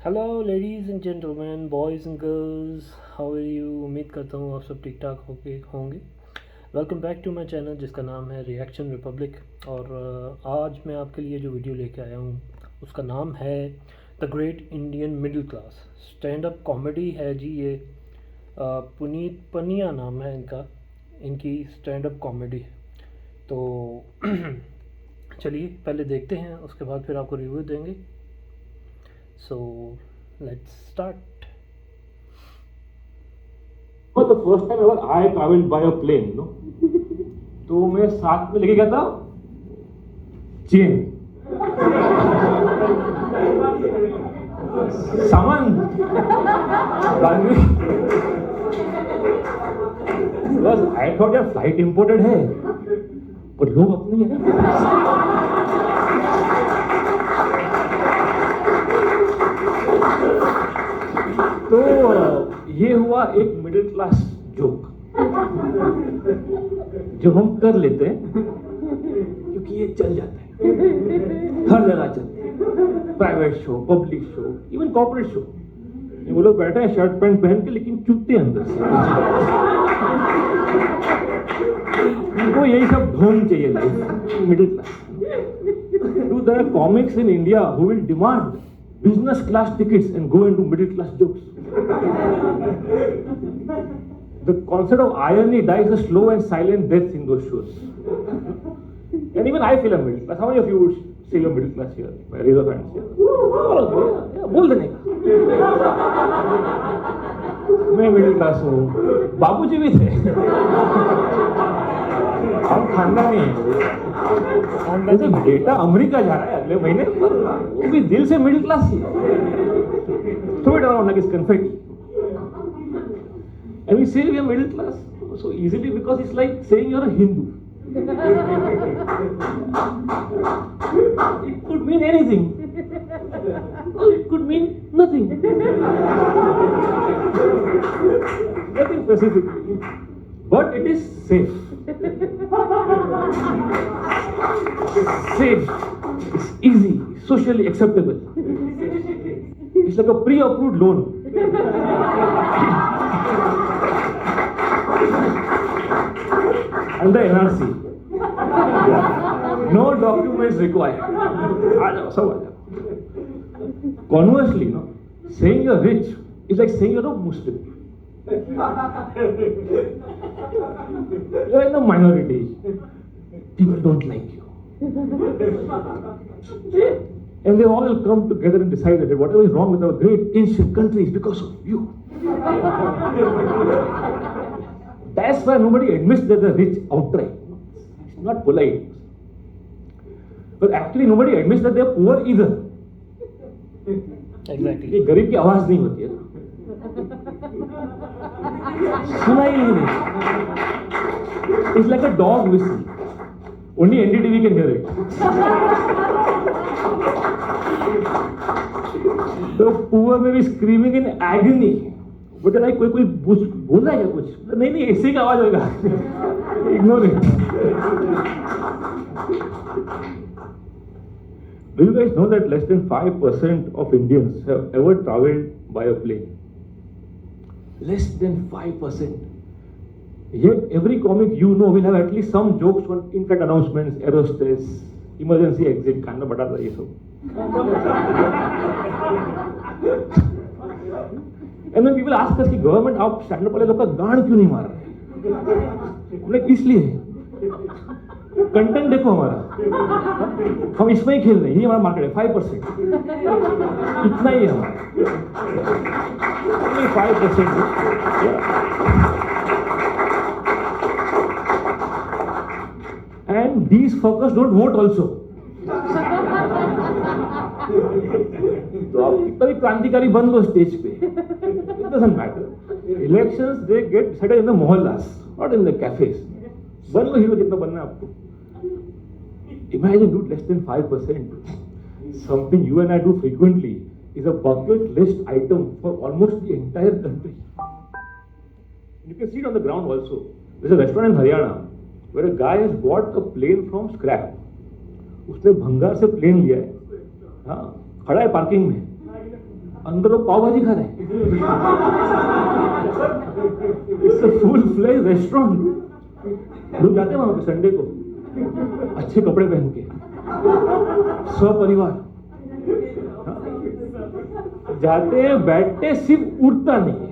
Hello ladies and gentleman, boys and girls, how are you. उम्मीद करता हूँ आप सब ठीक ठाक होंगे। Welcome back to my channel जिसका नाम है रिएक्शन रिपब्लिक। और आज मैं आपके लिए जो वीडियो लेके आया हूँ उसका नाम है the great Indian middle class. Stand up comedy है जी ये। पुनीत पनिया नाम है इनकी स्टैंड अप कॉमेडी। तो चलिए पहले देखते हैं, उसके बाद फिर आपको रिव्यू देंगे। So let's start. For the first time ever I traveled by a plane, तो मैं साथ में लेके गया था चेन सामान बस। आई थॉट यार फ्लाइट इंपोर्टेड है पर लोग अपने हैं। तो ये हुआ एक मिडिल क्लास जोक जो हम कर लेते हैं क्योंकि ये चल जाता है, हर जगह चलता है। Private show, public show, even corporate show. वो लोग बैठे हैं शर्ट पैंट पहन के लेकिन चुपते हैं अंदर से। उनको यही सब ढोंग चाहिए life, middle class. Do there are comics in India who will demand business class tickets and go into middle class jokes? The concept of irony dies a slow and silent death in those shows. And even I feel a middle class. How many of you would say you're middle class here? Raise your hands here. बोल देने का मैं middle class हूँ। बाबूजी भी थे। हम खानदानी हैं। जैसे बेटा अमेरिका जा रहा है अगले महीने, पर वो भी दिल से मिडिल क्लास ही है। Throw it around like it's confetti. And we say we are middle class so easily because it's like saying you're a Hindu. It could mean anything. Or it could mean nothing. Nothing specific. But it is safe. Safe. It's easy. Socially acceptable. It's like a pre-approved loan. Under NRC. No documents required. Conversely, saying you're rich is like saying you're a Muslim. You're in the minority. People don't like you. And they all come together and decide that whatever is wrong with our great ancient country is because of you. That's why nobody admits that they're rich outright. It's not polite. But actually nobody admits that they're poor either. Exactly. ये गरीब की आवाज नहीं होती है, सुनाई नहीं। It's like a dog whistle. Only NDTV can hear it. The poor may be screaming in agony. But like कोई बोल रहा है क्या कुछ? नहीं ऐसे का आवाज होगा। Ignore it. Do you guys know that less than 5% of Indians have ever traveled by a plane? Less than 5%. Yet every comic you know will have at least some jokes on in-flight announcements, aerosters, emergency exit, खाना बताता है ये सब। And then people ask us कि government आप stand up वाले लोग का गांड क्यों नहीं मार रहे? हमने इसलिए कंटेंट देखो हमारा, हम इसमें ही खेल रहे हैं, यही हमारा मार्केट है। 5% इतना ही है हमारा, 5%। And these fuckers don't vote also. तो आप कितना भी क्रांतिकारी बन लो स्टेज पे, it doesn't matter. Elections they get decided in the mohallas, not in the cafes. बन लो हीरो जितना बनना है आपको। Imagine, dude, less than 5%. Something you and I do frequently is a bucket list item for almost the entire country. You can see it on the ground also. There's a restaurant in Haryana where a guy has bought a plane from scrap. उसने भंगार से plane लिया है, हाँ, खड़ा है parking में, अंदर लोग पाव भाजी खा रहे हैं. It's a full fledge restaurant. लोग जाते हैं वहां पे संडे को अच्छे कपड़े पहन के, सपरिवार जाते हैं, बैठते, सिर्फ उठता नहीं है.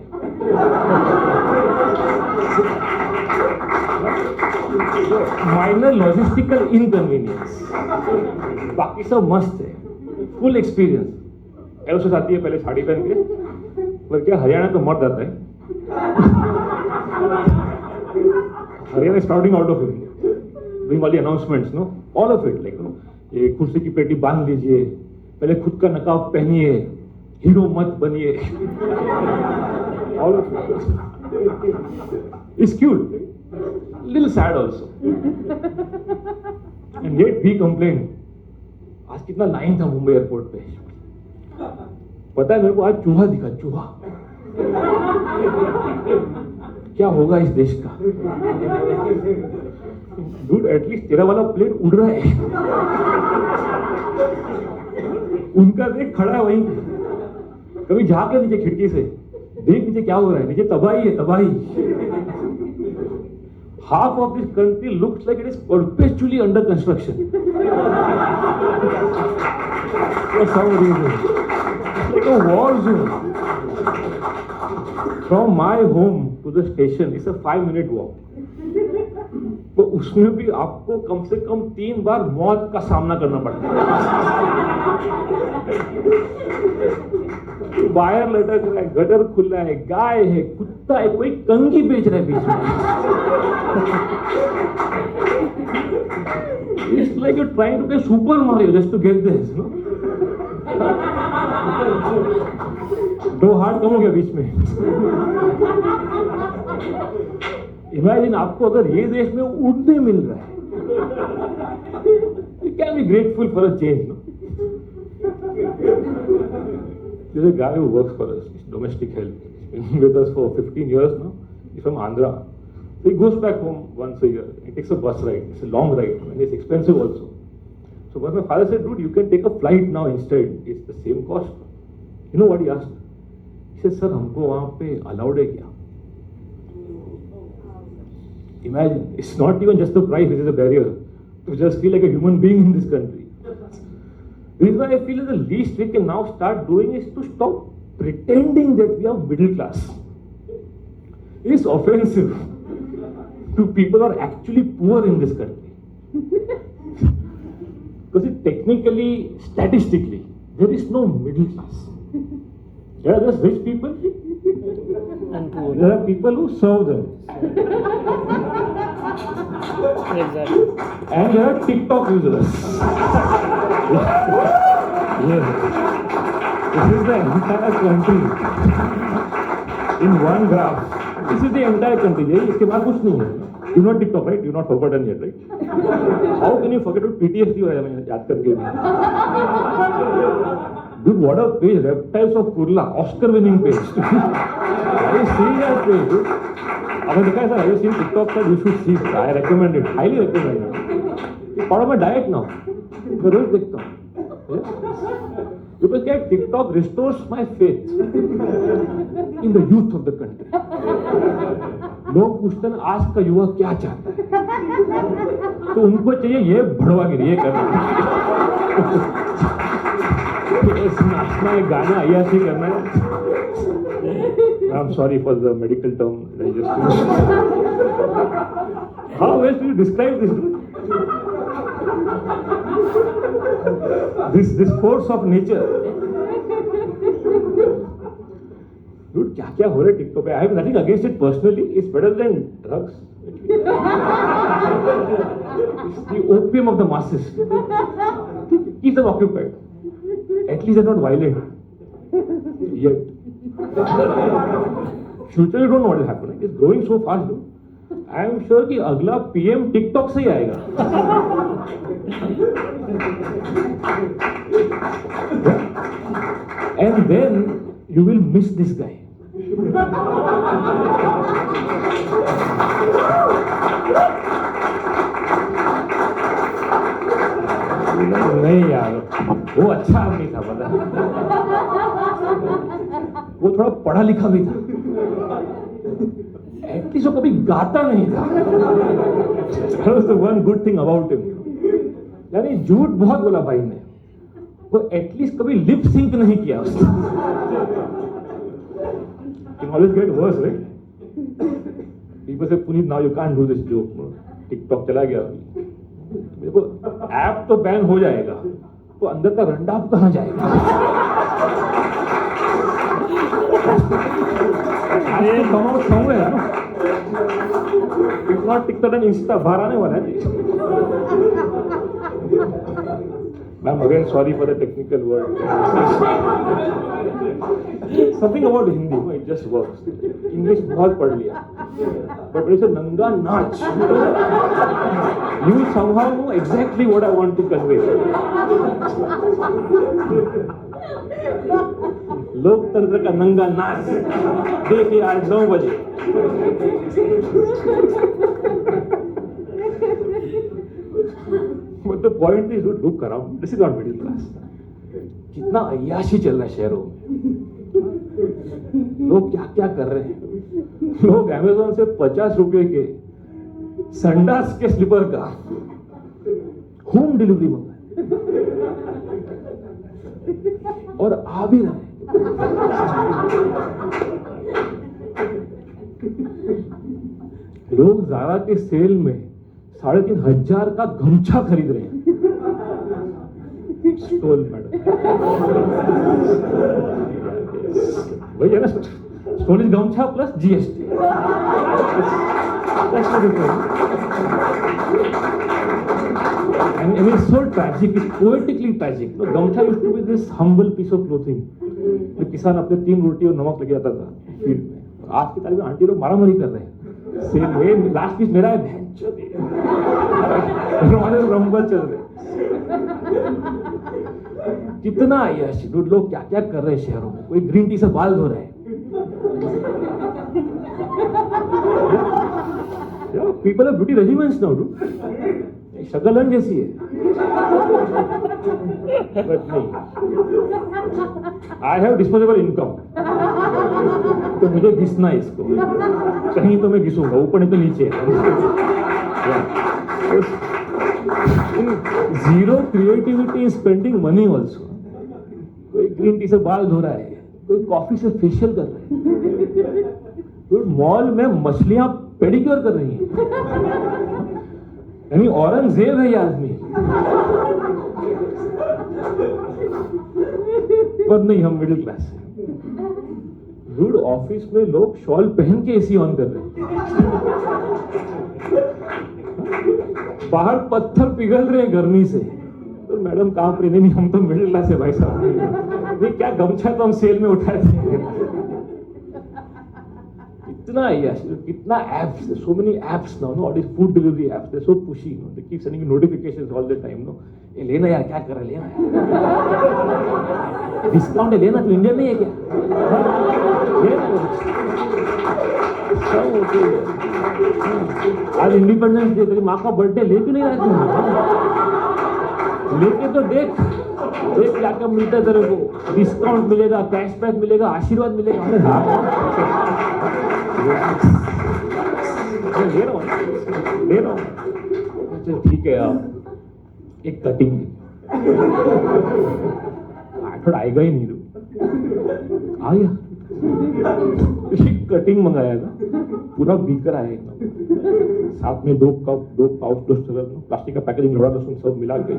माइनर लॉजिस्टिकल इनकन्वीनियंस, बाकी सब मस्त है. Full experience. एरोसेस आती है पहले साड़ी पहन के, पर क्या हरियाणा तो मर्द आता है. Haryana starting out of India doing all the announcements, no, all of it, like no, ये कुर्सी की पेटी बांध लीजिए, पहले खुद का नकाब पहनिए, हीरो मत बनिए. All of it is cute, little sad also. And yet we complain. आज कितना लाइन था मुंबई एयरपोर्ट पे. पता है मेरे को, आज चूहा दिखा, चूहा. क्या होगा इस देश का? डूड, एटलीस्ट तेरा वाला प्लेन उड़ रहा है. उनका देख, खड़ा है वहीं. कभी झांक के नीचे खिड़की से देख नीचे क्या हो रहा है. नीचे तबाही है, तबाही. Half of this country looks like it is perpetually under construction. For some reason. It's like a war zone. From my home to the station is a 5-minute walk. तो उसमें भी आपको कम से कम 3 बार मौत का सामना करना पड़ता है. वायर लटक रहा है, गटर खुला है, गाय है, कुत्ता है, कोई कंघी बेच रहा है बीच में. It's like you're trying to play Super Mario just to get this, no? 2 heart कम हो गया बीच में. इमेजिन आपको अगर ये देश में उड़ने मिल रहा है. You can be grateful for a change, no? There's a guy who works for us, domestic help. He's been with us for 15 years now. He's from Andhra. So he goes back home once a year. He takes a bus ride. It's a long ride and it's expensive also. So once my father said, dude, you can take a flight now instead. It's the same cost. You know what he asked? He said, sir, हमको वहाँ पे allowed है क्या? Imagine, it's not even just the price which is a barrier to just feel like a human being in this country. The reason why I feel that the least we can now start doing is to stop pretending that we are middle class. It is offensive to people who are actually poor in this country. Because technically, statistically, there is no middle class. There are just rich people And poor. there are people who serve them. Exactly. And there are TikTok users. Yes. This is the entire country in one graph. This is the entire country. यही, इसके बाद कुछ नहीं है. You know TikTok, right? You're not forgotten yet, right? How can you forget what PTSD हो मैंने याद करके भी. Dude, what a page! Reptiles of Kurla, Oscar-winning page. Have you seen that page, dude? आपने देखा है sir? Have you seen TikTok? Sir, you should see. I recommend it. Highly recommend it. It's part of my diet now. मैं रोज देखता हूँ. Because क्या TikTok restores my faith in the youth of the country. लोग पूछते हैं आज का युवा क्या चाहता है, तो उनको चाहिए ये भड़वागिरी, ये करना नाचना है, गाना ऐसे करना है. I'm sorry for the medical term that I just used. How else do you describe this? This force of nature. Dude, क्या क्या हो रहा है टिकटॉक पे? I have nothing against it personally. It's better than drugs. It's the opium of the masses. Keep them occupied. At least they're not violent yet. Future you don't know what will happen. It's growing so fast. I am sure कि अगला PM TikTok से ही आएगा. And then you will miss this guy. नहीं यार. वो अच्छा आदमी था, पता है। वो थोड़ा पढ़ा लिखा भी था, एटलीस्ट वो कभी गाता नहीं था। That was the one good thing about him. यानी झूठ बहुत बोला भाई ने, वो एटलीस्ट कभी लिप सिंक नहीं किया उसने। It always get worse, right? People say, Puneet, now you can't do this joke. TikTok चला गया अभी। देखो ऐप तो बैन हो जाएगा, तो अंदर का रंडा कहाँ जाएगा? somewhere, no? If not TikTok and Insta, बाहर आने वाला है। Ma'am, again, sorry for the technical word. Something about Hindi, no, it just works. English बहुत पढ़ लिया, but when it's a नंगा नाच, you somehow know exactly what I want to convey. लोकतंत्र का नंगा नाच देखिए आज 9 बजे। But the point is, look around. This is not middle class. कितना अय्याशी चल रहा है शहरों में। लोग क्या क्या कर रहे हैं। लोग अमेज़न से 50 रुपए के संडास के स्लीपर का होम डिलीवरी मंगाए और आ भी रहे हैं। लोग ज़ारा के सेल में 3,500 का गमछा खरीद रहे हैं। स्टोल मैडम, वही है ना, स्टोल इज गमछा plus GST. And it's so tragic, it's poetically tragic. No, gamcha used to be this humble piece of clothing. जो किसान अपने 3 रोटी और नमक लेके जाता था फील्ड में। आज की तारीख में आंटी लोग मारामारी कर रहे हैं। सेल में लास्ट पीस मेरा है, रंबल चल रहे। कितना यश, लोग क्या क्या कर रहे हैं शहरों में। कोई ग्रीन टी से बाल धो रहे हैं। People are beauty regiments now, शकलन जैसी है, बट नहीं। आई हैव डिस्पोजेबल इनकम, तो मुझे घिसना है इसको, कहीं तो मैं घिसूंगा, ऊपर नहीं तो नीचे। Zero creativity in spending money also. कोई ग्रीन टी से बाल धो रहा है, कोई कॉफी से फेशियल कर रहा है, कोई मॉल में मछलियां पेडिक्योर कर रही हैं। यानी औरंगजेब है ये आदमी। पर नहीं, हम मिडिल क्लास हैं। रूड ऑफिस में लोग शॉल पहन के एसी ऑन कर रहे हैं। बाहर पत्थर पिघल रहे हैं गर्मी से, तो मैडम कांप रही। नहीं, हम तो मिडिल क्लास है भाई साहब। ये क्या गमछा तो हम सेल में उठाए थे। इतना यश, कितना apps, so many apps now, no, all these food delivery apps, they're so pushy, no, they keep sending you notifications all the time, no, ये लेना यार, क्या कर रहा है, लेना, डिस्काउंट है, लेना, तो इंडियन नहीं है क्या, लेना, सब होती है। आज इंडिपेंडेंस डे, तेरी माँ का बर्थडे लेके नहीं रहती, लेके तो देख क्या क्या मिलता है तेरे को, डिस्काउंट मिलेगा, कैशबैक मिलेगा, आशीर्वाद मिलेगा। ले रहा हूँ। अच्छा ठीक है यार, एक कटिंग थोड़ा आएगा ही नहीं, आ गया। एक कटिंग मंगाया था, पूरा बीकर आया एकदम, साथ में 2 पाउच प्लास्टिक का पैकेजिंग, लोड़ा लहसुन सब मिला के,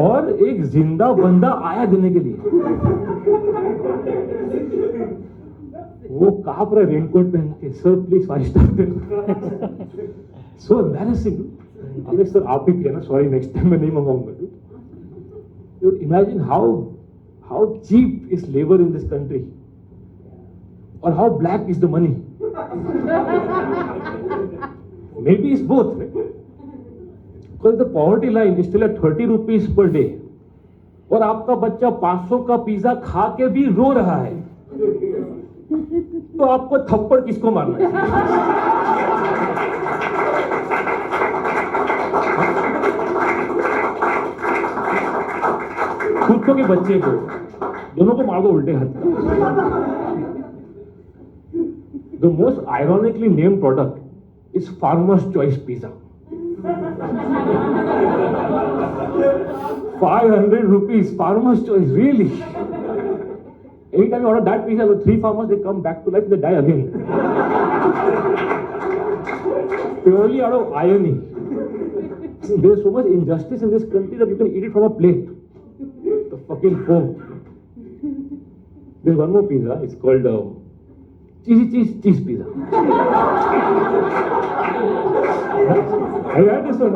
और एक जिंदा बंदा आया देने के लिए। वो कांप रहा, रेनकोट पहन के, sir please 5 star. So embarrassing. अरे सर आप ही कहना, सॉरी नेक्स्ट टाइम मैं नहीं मंगाऊंगा। Imagine how cheap is labour in this country, और how black is the money. Maybe is both, because the poverty line is still at 30 rupees per day, और आपका बच्चा 500 का पिज्जा खा के भी रो रहा है, तो आपको थप्पड़ किसको मारना है? कुत्तों के बच्चे को, दोनों को मार दो उल्टे हाथ। The most ironically named product is farmers choice pizza. 500 rupees, farmer's choice, really? Anytime you order that pizza, the 3 farmers, they come back to life, they die again. Purely out of irony. There's so much injustice in this country that you can eat it from a plate. The fucking foam. There's one more pizza, it's called cheese pizza. Have you had this one?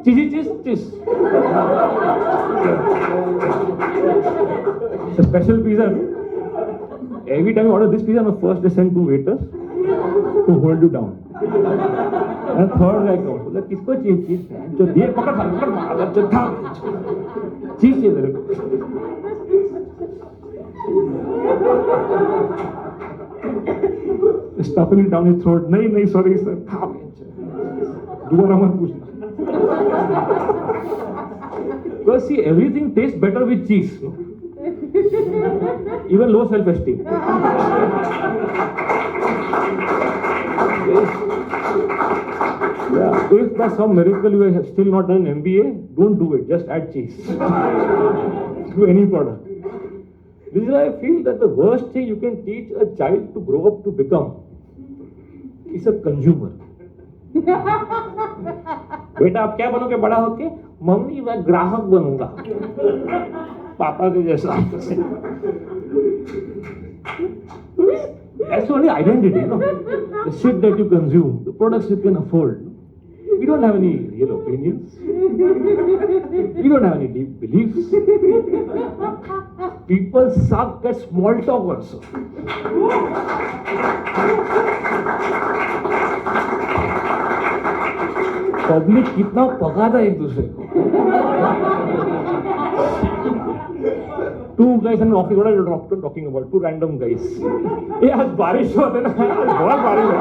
Cheese. It's a special pizza. Every time you order this pizza, first they send 2 waiters to hold you down. And third guy comes. बोला किसको चीज है? जो दिए पकड़ मार जो था चीज तेरे को. Stuffing it down his throat. नहीं sorry sir. दोबारा मत पूछना. Because see, everything tastes better with cheese. No? Even low self-esteem. Yeah, if by some miracle you have still not done an MBA, don't do it. Just add cheese to any product. This is why I feel that the worst thing you can teach a child to grow up to become is a consumer. बेटा आप क्या बनोगे बड़ा होके? Mummy मैं ग्राहक बनूंगा पापा के जैसा. That's only identity, no? The shit that you consume, the products you can afford. We don't have any real opinions. We don't have any deep beliefs. People suck at small talk also. Public कितना पकाता है एक दूसरे को. Two guys in office, what are you talking about? 2 random guys. ये आज बारिश होते ना, बहुत बारिश है.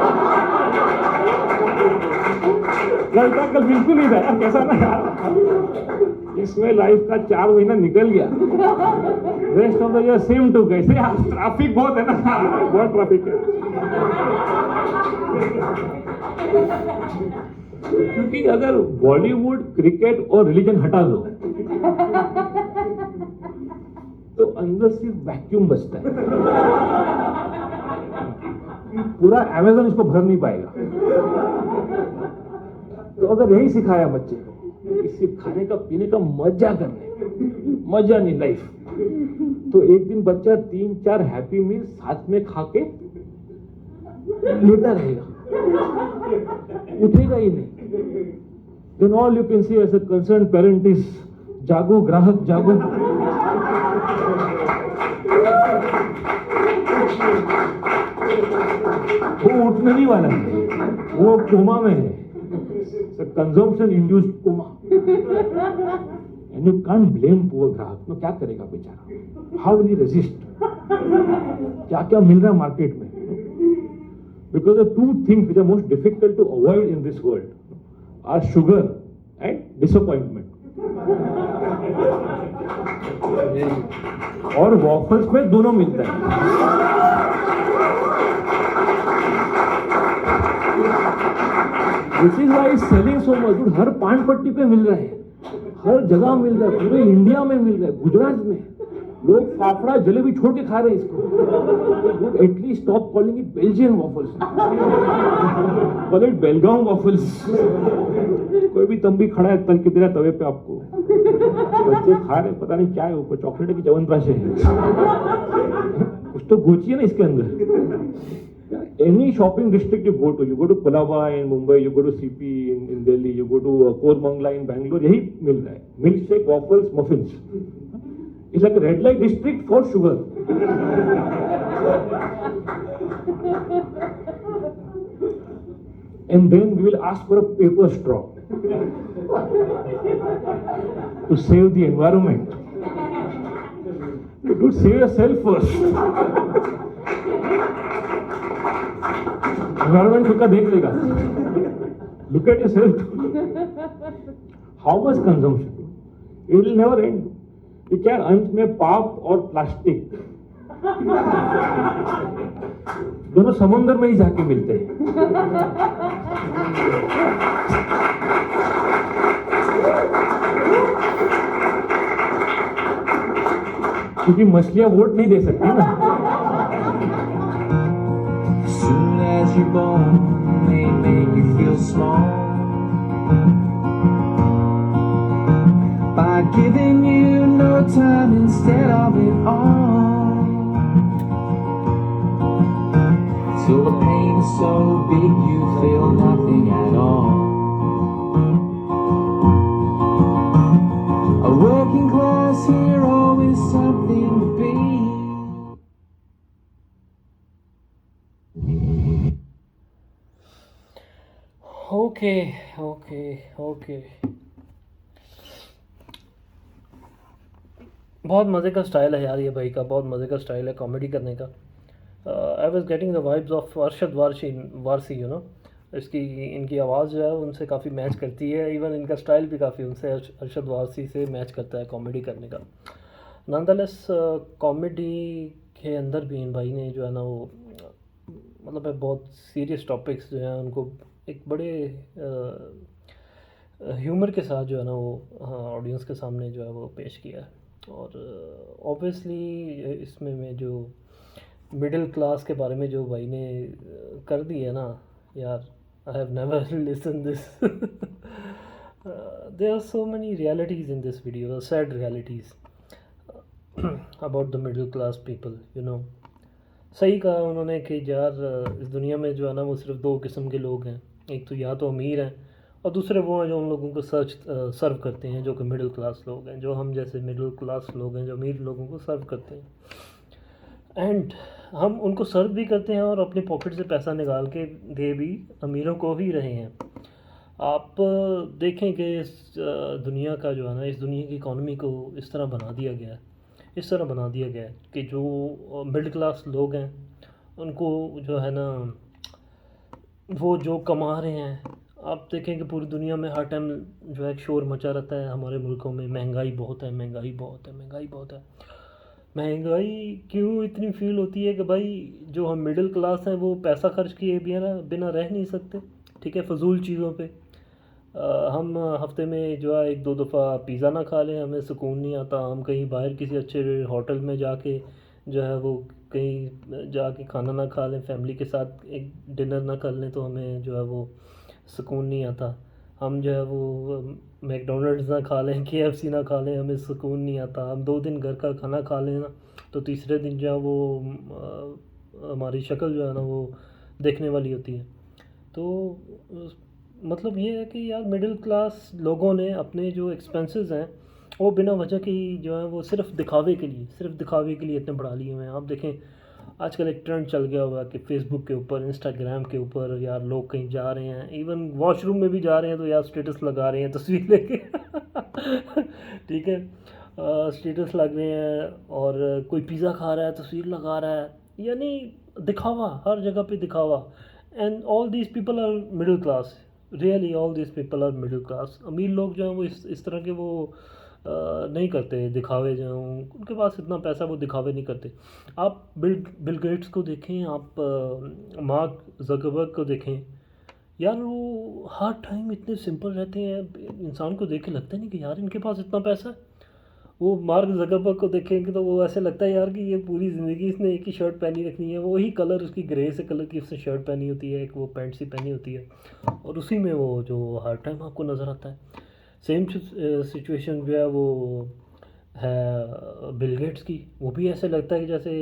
लड़का कल बिल्कुल नहीं था, कैसा ना यार. इसमें लाइफ का 4 महीना निकल गया. Rest of the year same 2 guys. Traffic बहुत है ना, बहुत ट्रैफिक है. क्योंकि अगर बॉलीवुड, क्रिकेट और रिलीजन हटा दो तो अंदर सिर्फ वैक्यूम बचता है. पूरा अमेज़न इसको भर नहीं पाएगा. तो अगर यही सिखाया बच्चे को कि सिर्फ खाने का पीने का मजा करने, मजा नहीं लाइफ, तो एक दिन बच्चा 3-4 हैप्पी मील साथ में खा के लेटा रहेगा, उठेगा ही नहीं. Then all you can see as a concerned parent is जागो ग्राहक जागो. वो उठने नहीं वाला है, वो कोमा में है. Consumption induced coma. And you can't blame poor ग्राहक. तो क्या करेगा बेचारा? How will he resist? क्या क्या मिल रहा है मार्केट में? Because the 2 things which are most difficult to avoid in this world are sugar and disappointment. और waffles में दोनों मिलता है. This is why it's selling so much. हर पान पट्टी पे मिल रहा है, हर जगह मिल रहा है, पूरे इंडिया में मिल रहा है. गुजरात में लोग फाफड़ा जलेबी छोड़ के खा रहे हैं इसको. At least stop calling it Belgian waffles, call it Belgaum waffles. कोई भी तंबी खड़ा है तल के दे रहा तवे पे आपको. बच्चे खा रहे, पता नहीं क्या है ऊपर, चॉकलेट की च्यवनप्राश है. कुछ तो गोची है ना इसके अंदर. Any shopping district you go to Colaba in Mumbai, you go to CP in Delhi, you go to Koramangala in Bangalore, यही मिल रहा है. Milkshake, waffles, muffins. It's like a red light district for sugar. And then we will ask for a paper straw to save the environment. You should save yourself first. Environment खुद का देख लेगा. Look at yourself. How much consumption? It will never and. ये क्या अंत में पाप और प्लास्टिक दोनों समुद्र में ही जाके मिलते हैं। क्योंकि मछलियां वोट नहीं दे सकती ना। Soon as you're born, they make you feel small by giving you no time instead of it all. Till the pain is so big you feel nothing at all. A working class hero is something to be. Okay okay okay, बहुत मज़े का style है यार ये भाई का, बहुत मज़े का स्टाइल है कॉमेडी करने का। I was getting the vibes of Arshad Warsi, you know. इसकी इनकी आवाज़ जो है उनसे काफ़ी मैच करती है, इवन इनका स्टाइल भी काफ़ी उनसे अरशद वारसी से मैच करता है कॉमेडी करने का। नॉनदलेस कॉमेडी के अंदर भी इन भाई ने जो है ना वो मतलब है बहुत सीरियस टॉपिक्स जो हैं उनको एक बड़े ह्यूमर के साथ जो है ना वो ऑडियंस के सामने जो है वो पेश किया है। और ऑब्वियसली इसमें मैं जो मिडिल क्लास के बारे में जो भाई ने कर दी है ना यार, I have never listen this. There are so many realities in this video, sad realities about the middle class people, you know. सही कहा उन्होंने कि यार इस दुनिया में जो है ना वो सिर्फ दो किस्म के लोग हैं, एक तो या तो अमीर हैं और दूसरे वो हैं जो उन लोगों को सर्व करते हैं, जो कि मिडिल क्लास लोग हैं, जो हम जैसे मिडिल क्लास लोग हैं जो अमीर लोगों को सर्व करते हैं। एंड हम उनको सर्व भी करते हैं और अपनी पॉकेट से पैसा निकाल के दे भी अमीरों को ही रहे हैं। आप देखें कि इस दुनिया का जो है ना, इस दुनिया की इकॉनमी को इस तरह बना दिया गया है, इस तरह बना दिया गया है कि जो मिडिल क्लास लोग हैं उनको जो है ना वो जो कमा रहे हैं, आप देखें कि पूरी दुनिया में हर टाइम जो है शोर मचा रहता है हमारे मुल्कों में, महंगाई बहुत है, महंगाई बहुत है, महंगाई बहुत है। महंगाई क्यों इतनी फील होती है कि भाई जो हम मिडिल क्लास हैं वो पैसा खर्च किए बिना रह नहीं सकते, ठीक है, फजूल चीज़ों पे। हम हफ्ते में जो है एक दो दफ़ा पिज़्ज़ा ना खा लें हमें सुकून नहीं आता। हम कहीं बाहर किसी अच्छे होटल में जाके जो है वो कहीं जाके खाना ना खा लें, फैमिली के साथ एक डिनर ना कर लें तो हमें जो है वो सुकून नहीं आता। हम जो है वो मैकडोनल्ड्स ना खा लें, KFC ना खा लें, हमें सुकून नहीं आता। हम 2 दिन घर का खाना खा लें ना तो तीसरे दिन जो है वो हमारी शक्ल जो है ना वो देखने वाली होती है। तो मतलब ये है कि यार मिडिल क्लास लोगों ने अपने जो एक्सपेंसेस हैं वो बिना वजह के ही जो है वो सिर्फ दिखावे के लिए इतने बढ़ा लिए हुए हैं। आप देखें आजकल एक ट्रेंड चल गया हुआ है कि फेसबुक के ऊपर, इंस्टाग्राम के ऊपर यार लोग कहीं जा रहे हैं, इवन वॉशरूम में भी जा रहे हैं तो यार स्टेटस लगा रहे हैं तस्वीर लेके। ठीक है, स्टेटस लग रहे हैं और कोई पिज़्ज़ा खा रहा है तस्वीर लगा रहा है, यानी दिखावा, हर जगह पे दिखावा। And all these people are middle class, really all these people are middle class. अमीर लोग जो हैं वो इस तरह के वो नहीं करते दिखावे, जो उनके पास इतना पैसा वो दिखावे नहीं करते। आप बिल गेट्स को देखें, आप मार्क जकरबर्ग को देखें, यार वो हर टाइम इतने सिंपल रहते हैं, इंसान को देख के लगता नहीं कि यार इनके पास इतना पैसा है। वो मार्क जकरबर्ग को देखेंगे तो वो ऐसे लगता है यार कि ये पूरी ज़िंदगी इसने एक ही शर्ट पहनी रखनी है, वही कलर उसकी ग्रे से कलर की उसने शर्ट पहनी होती है, एक वो पैंट सी पहनी होती है और उसी में वो जो हर टाइम आपको नज़र आता है। सेम सिचुएशन जो है वो है बिल गेट्स की, वो भी ऐसे लगता है कि जैसे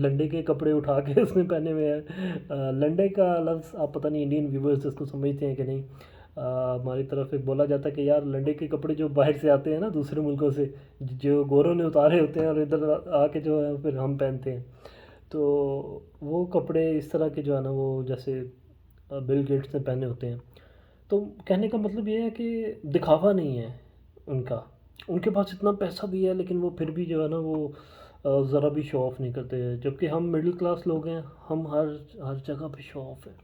लंडे के कपड़े उठा के उसने पहने हुए हैं। लंडे का लफ्ज़ आप पता नहीं इंडियन व्यूवर्स इसको समझते हैं कि नहीं। हमारी तरफ एक बोला जाता है कि यार लंडे के कपड़े जो बाहर से आते हैं ना दूसरे मुल्कों से, जो गोरों ने उतारे होते हैं और इधर आके जो है फिर हम पहनते हैं, तो वो कपड़े इस तरह के जो है ना वो जैसे बिल गेट्स ने पहने होते हैं। तो कहने का मतलब ये है कि दिखावा नहीं है उनका, उनके पास इतना पैसा भी है लेकिन वो फिर भी जो है ना वो ज़रा भी शो ऑफ़ नहीं करते। जबकि हम मिडिल क्लास लोग हैं, हम हर जगह पे शो ऑफ़ है,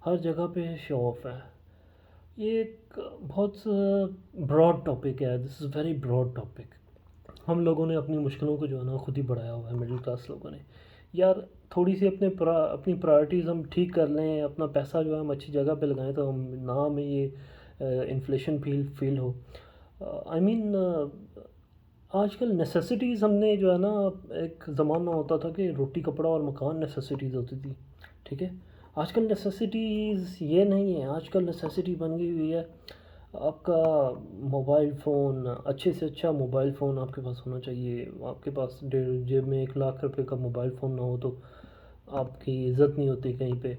हर जगह पे शो ऑफ़ है। ये एक बहुत ब्रॉड टॉपिक है, this is very broad topic. हम लोगों ने अपनी मुश्किलों को जो है ना खुद ही बढ़ाया हुआ है, मिडिल क्लास लोगों ने। यार थोड़ी सी अपनी प्रायोरिटीज़ हम ठीक कर लें, अपना पैसा जो है हम अच्छी जगह पे लगाएं, तो हम ना हमें ये इन्फ्लेशन फील हो। आई मीन आजकल नेसेसिटीज़ हमने जो है ना, एक ज़माना होता था कि रोटी कपड़ा और मकान नेसेसिटीज़ होती थी, ठीक है। आजकल नेसेसिटीज़ ये नहीं है, आजकल नेसेसिटी बन गई हुई है आपका मोबाइल फ़ोन। अच्छे से अच्छा मोबाइल फ़ोन आपके पास होना चाहिए। आपके पास जेब में 1 लाख रुपए का मोबाइल फ़ोन ना हो तो आपकी इज़्ज़त नहीं होती कहीं पे।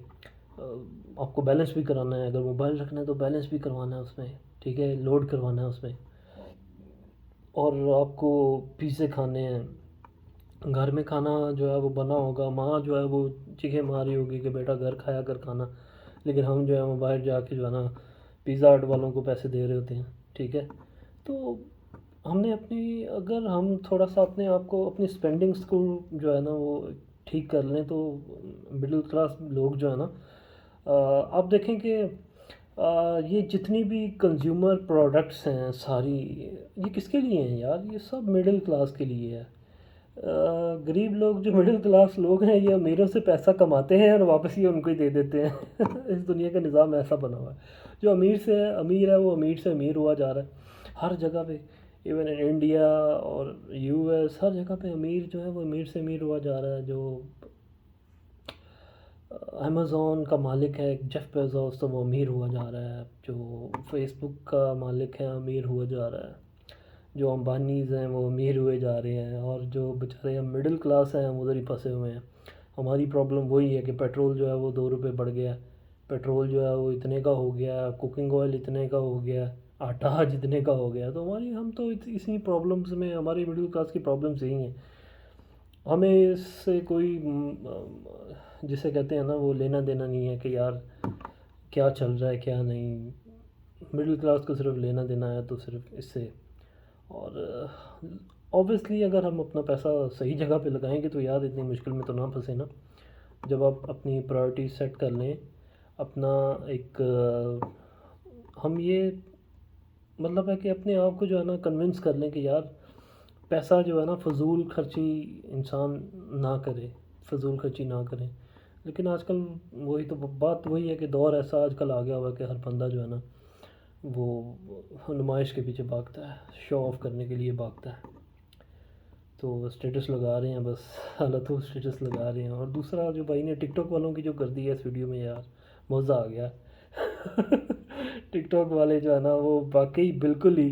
आपको बैलेंस भी कराना है, अगर मोबाइल रखना है तो बैलेंस भी करवाना है उसमें, ठीक है, लोड करवाना है उसमें। और आपको पिज़्ज़े खाने हैं, घर में खाना जो है वो बना होगा, माँ जो है वो चीखें मार रही होगी कि बेटा घर खाया कर खाना, लेकिन हम जो है वो बाहर जाके जो है ना पिज़्ज़ा हट वालों को पैसे दे रहे होते हैं, ठीक है। तो हमने अपनी, अगर हम थोड़ा सा अपने आप को, अपनी स्पेंडिंग्स को जो है ना वो ठीक कर लें, तो मिडिल क्लास लोग जो है ना, आप देखें कि ये जितनी भी कंज्यूमर प्रोडक्ट्स हैं सारी, ये किसके लिए हैं यार? ये सब मिडिल क्लास के लिए है। गरीब लोग, जो मिडिल क्लास लोग हैं, ये अमीरों से पैसा कमाते हैं और वापस ये उनको ही दे देते हैं। इस दुनिया का निज़ाम ऐसा बना हुआ है। जो अमीर है वो अमीर से अमीर हुआ जा रहा है हर जगह पे। इवन इन इंडिया और यूएस, हर जगह पे अमीर जो है वो अमीर से अमीर हुआ जा रहा है। जो अमेज़ॉन का मालिक है जेफ बेज़ोस, तो वो अमीर हुआ जा रहा है। जो फेसबुक का मालिक है अमीर हुआ जा रहा है। जो अंबानीज़ हैं वो अमीर हुए जा रहे हैं, और जो बेचारे हम मिडिल क्लास हैं हम उधर ही फंसे हुए हैं। हमारी प्रॉब्लम वही है कि पेट्रोल जो है वो 2 रुपये बढ़ गया है, पेट्रोल जो है वो इतने का हो गया, कुकिंग ऑयल इतने का हो गया, आटा जितने का हो गया। तो हम तो इसी प्रॉब्लम्स में, हमारी मिडिल क्लास की प्रॉब्लम्स यही हैं। हमें इससे कोई जिसे कहते हैं ना वो लेना देना नहीं है कि यार क्या चल रहा है क्या नहीं। मिडिल क्लास को सिर्फ लेना देना है तो सिर्फ इससे। और ऑब्वियसली अगर हम अपना पैसा सही जगह पे लगाएंगे तो यार इतनी मुश्किल में तो ना फंसे ना। जब आप अपनी प्रायोरिटी सेट कर लें, अपना एक हम ये मतलब है कि अपने आप को जो है ना कन्विंस कर लें कि यार पैसा जो है ना फ़जूल खर्ची इंसान ना करे, फ़जूल खर्ची ना करें। लेकिन आजकल वही तो बात वही है कि दौर ऐसा आजकल आ गया हुआ है कि हर बंदा जो है ना वो नुमाइश के पीछे भागता है, शो ऑफ करने के लिए भागता है। तो स्टेटस लगा रहे हैं बस, हालत हो स्टेटस लगा रहे हैं। और दूसरा जो भाई ने टिकटॉक वालों की जो कर दी है इस वीडियो में, यार मज़ा आ गया। टिकटॉक वाले जो है ना वो वाकई बिल्कुल ही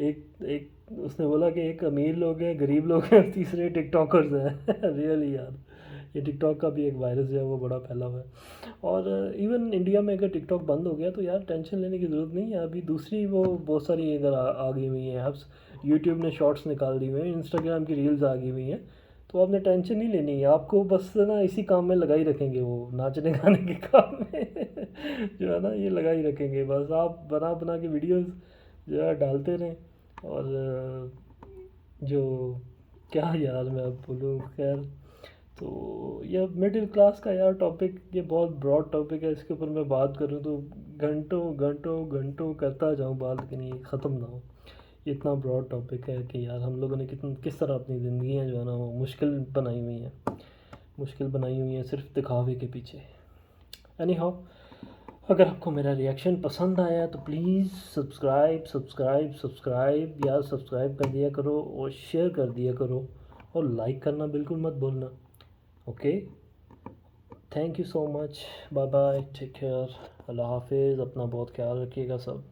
एक एक उसने बोला कि एक अमीर लोग हैं, गरीब लोग हैं, और तीसरे टिकटॉकर्स हैं। रियली यार, ये टिकटॉक का भी एक वायरस जो है वो बड़ा फैला हुआ है। और इवन इंडिया में अगर टिकटॉक बंद हो गया तो यार टेंशन लेने की ज़रूरत नहीं है। अभी दूसरी वो बहुत सारी अगर आ गई हुई हैं ऐप्स, यूट्यूब ने शॉर्ट्स निकाल दी हुए हैं, इंस्टाग्राम की रील्स आ गई हुई हैं। तो आपने टेंशन नहीं लेनी है, आपको बस ना इसी काम में लगा ही रखेंगे, वो नाचने गाने के काम में। जो है ना ये लगा ही रखेंगे, बस आप बना बना के वीडियोस जो है डालते रहें। और जो क्या यार मैं अब बोलूँ, खैर। तो ये मिडिल क्लास का यार टॉपिक, ये बहुत ब्रॉड टॉपिक है। इसके ऊपर मैं बात करूँ तो घंटों घंटों घंटों करता जाऊँ बात, लेकिन ये ख़त्म ना हो। ये इतना ब्रॉड टॉपिक है कि यार हम लोगों ने किस तरह अपनी ज़िंदगियाँ जो है ना वो मुश्किल बनाई हुई हैं, मुश्किल बनाई हुई हैं सिर्फ दिखावे के पीछे। एनी हाउ, अगर आपको मेरा रिएक्शन पसंद आया तो प्लीज़ सब्सक्राइब यार, सब्सक्राइब कर दिया करो और शेयर कर दिया करो, और लाइक करना बिल्कुल मत भूलना। Okay, thank you so much, bye bye, take care, अल्लाह हाफिज़, अपना बहुत ख्याल रखिएगा सब।